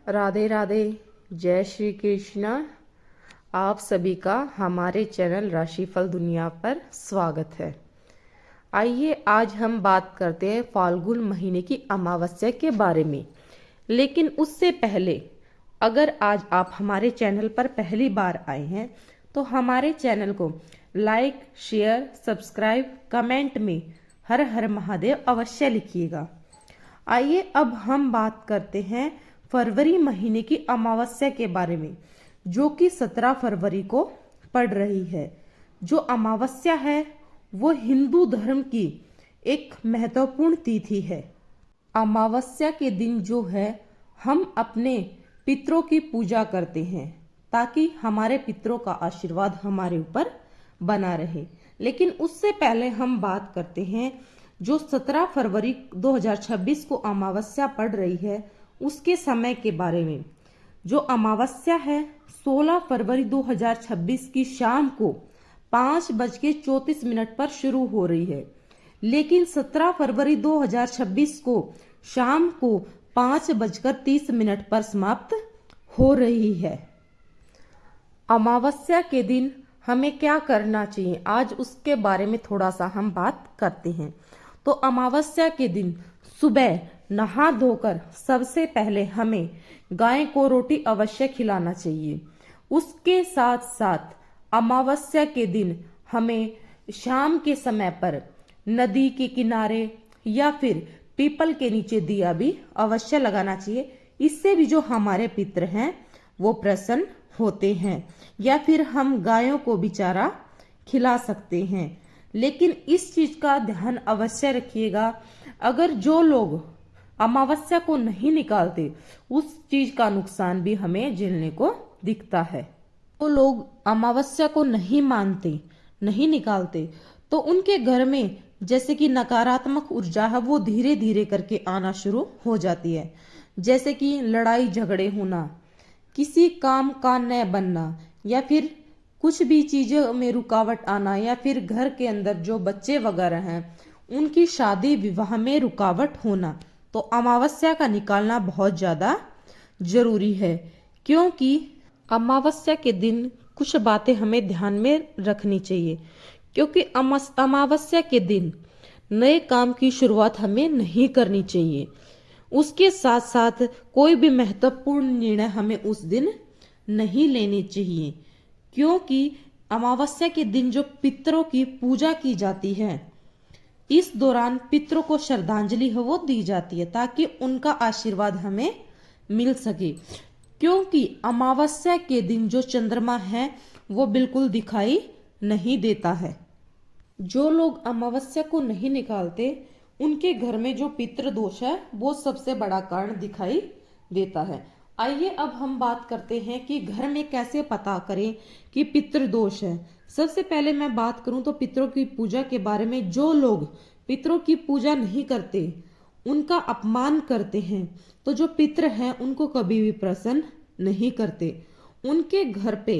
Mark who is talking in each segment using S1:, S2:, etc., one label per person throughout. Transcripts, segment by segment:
S1: राधे राधे। जय श्री कृष्ण। आप सभी का हमारे चैनल राशिफल दुनिया पर स्वागत है। आइए आज हम बात करते हैं फाल्गुन महीने की अमावस्या के बारे में। लेकिन उससे पहले अगर आज आप हमारे चैनल पर पहली बार आए हैं तो हमारे चैनल को लाइक, शेयर, सब्सक्राइब, कमेंट में हर हर महादेव अवश्य लिखिएगा। आइए अब हम बात करते हैं फरवरी महीने की अमावस्या के बारे में, जो कि 17 फरवरी को पड़ रही है। जो अमावस्या है वो हिंदू धर्म की एक महत्वपूर्ण तिथि है। अमावस्या के दिन जो है हम अपने पितरों की पूजा करते हैं ताकि हमारे पितरों का आशीर्वाद हमारे ऊपर बना रहे। लेकिन उससे पहले हम बात करते हैं जो 17 फरवरी 2026 को अमावस्या पड़ रही है उसके समय के बारे में। जो अमावस्या है 16 फरवरी 2026 की शाम को 5:34 पर शुरू हो रही है, लेकिन 17 फरवरी 2026 को शाम को 5:30 पर समाप्त हो रही है। अमावस्या के दिन हमें क्या करना चाहिए, आज उसके बारे में थोड़ा सा हम बात करते हैं। तो अमावस्या के दिन सुबह नहा धोकर सबसे पहले हमें गाय को रोटी अवश्य खिलाना चाहिए। उसके साथ साथ अमावस्या के दिन हमें शाम के समय पर नदी के किनारे या फिर पीपल के नीचे दिया भी अवश्य लगाना चाहिए। इससे भी जो हमारे पितर हैं वो प्रसन्न होते हैं, या फिर हम गायों को भी चारा खिला सकते हैं। लेकिन इस चीज का ध्यान अवश्य रखिएगा, अगर जो लोग अमावस्या को नहीं निकालते उस चीज का नुकसान भी हमें झेलने को दिखता है। तो लोग अमावस्या को नहीं मानते, नहीं निकालते, तो उनके घर में जैसे कि नकारात्मक ऊर्जा है वो धीरे धीरे करके आना शुरू हो जाती है। जैसे कि लड़ाई झगड़े होना, किसी काम का न बनना, या फिर कुछ भी चीजों में रुकावट आना, या फिर घर के अंदर जो बच्चे वगैरह हैं उनकी शादी विवाह में रुकावट होना। तो अमावस्या का निकालना बहुत ज्यादा जरूरी है, क्योंकि अमावस्या के दिन कुछ बातें हमें ध्यान में रखनी चाहिए। क्योंकि अमावस्या के दिन नए काम की शुरुआत हमें नहीं करनी चाहिए। उसके साथ साथ कोई भी महत्वपूर्ण निर्णय हमें उस दिन नहीं लेने चाहिए, क्योंकि अमावस्या के दिन जो पितरों की पूजा की जाती है, इस दौरान पितरों को श्रद्धांजलि है वो दी जाती है ताकि उनका आशीर्वाद हमें मिल सके। क्योंकि अमावस्या के दिन जो चंद्रमा है वो बिल्कुल दिखाई नहीं देता है। जो लोग अमावस्या को नहीं निकालते उनके घर में जो पितृ दोष है वो सबसे बड़ा कारण दिखाई देता है। आइए अब हम बात करते हैं कि घर में कैसे पता करें कि पितृ दोष है। सबसे पहले मैं बात करूं तो पितरों की पूजा के बारे में। जो लोग पितरों की पूजा नहीं करते, उनका अपमान करते हैं, तो जो पितृ हैं उनको कभी भी प्रसन्न नहीं करते। उनके घर पे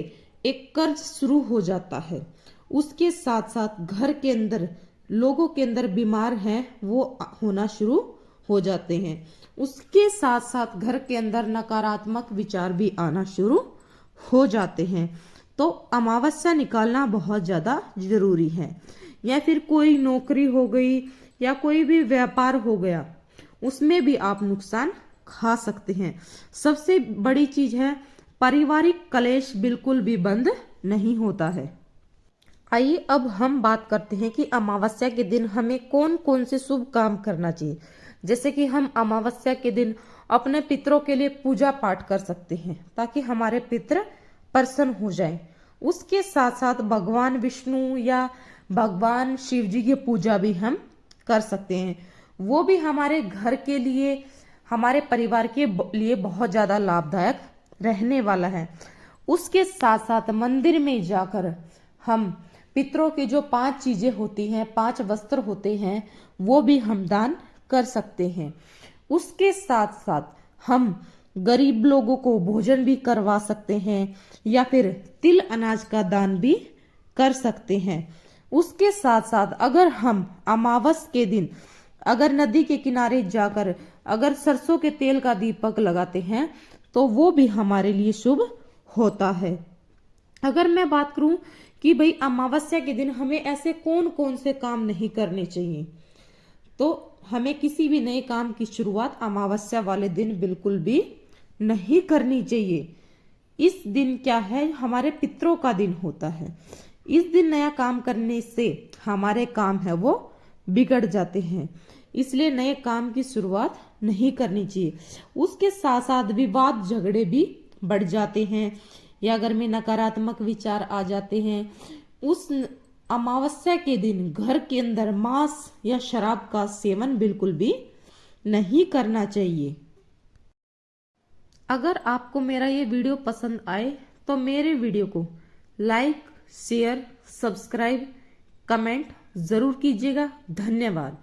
S1: एक कर्ज शुरू हो जाता है। उसके साथ साथ घर के अंदर लोगों के अंदर बीमार हैं वो होना शुरू हो जाते हैं। उसके साथ साथ घर के अंदर नकारात्मक विचार भी आना शुरू हो जाते हैं। तो अमावस्या निकालना बहुत ज़्यादा जरूरी है। या फिर कोई नौकरी हो गई या कोई भी व्यापार हो गया, उसमें भी आप नुकसान खा सकते हैं। सबसे बड़ी चीज है पारिवारिक कलेश बिल्कुल भी बंद नहीं होता है। आइए अब हम बात करते हैं कि अमावस्या के दिन हमें कौन कौन से शुभ काम करना चाहिए। जैसे कि हम अमावस्या के दिन अपने पितरों के लिए पूजा पाठ कर सकते हैं ताकि हमारे पितर प्रसन्न हो जाएं। उसके साथ साथ भगवान विष्णु या भगवान शिव जी की पूजा भी हम कर सकते हैं। वो भी हमारे घर के लिए, हमारे परिवार के लिए बहुत ज्यादा लाभदायक रहने वाला है। उसके साथ साथ मंदिर में जाकर हम पितरों की जो 5 चीजें होती हैं, 5 वस्त्र होते हैं, वो भी हम दान कर सकते हैं। उसके साथ साथ हम गरीब लोगों को भोजन भी करवा सकते हैं या फिर तिल अनाज का दान भी कर सकते हैं। उसके साथ साथ अगर हम अमावस के दिन अगर नदी के किनारे जाकर अगर सरसों के तेल का दीपक लगाते हैं तो वो भी हमारे लिए शुभ होता है। अगर मैं बात करूं कि भाई अमावस्या के दिन हमें ऐसे कौन कौन से काम नहीं करने चाहिए, तो हमें किसी भी नए काम की शुरुआत अमावस्या वाले दिन बिल्कुल भी नहीं करनी चाहिए। इस दिन क्या है, हमारे पितरों का दिन होता है। इस दिन नया काम करने से हमारे काम है वो बिगड़ जाते हैं, इसलिए नए काम की शुरुआत नहीं करनी चाहिए। उसके साथ साथ विवाद झगड़े भी बढ़ जाते हैं या घर में नकारात्मक विचार आ जाते हैं। उस अमावस्या के दिन घर के अंदर मांस या शराब का सेवन बिल्कुल भी नहीं करना चाहिए। अगर आपको मेरा ये वीडियो पसंद आए तो मेरे वीडियो को लाइक, शेयर, सब्सक्राइब, कमेंट जरूर कीजिएगा। धन्यवाद।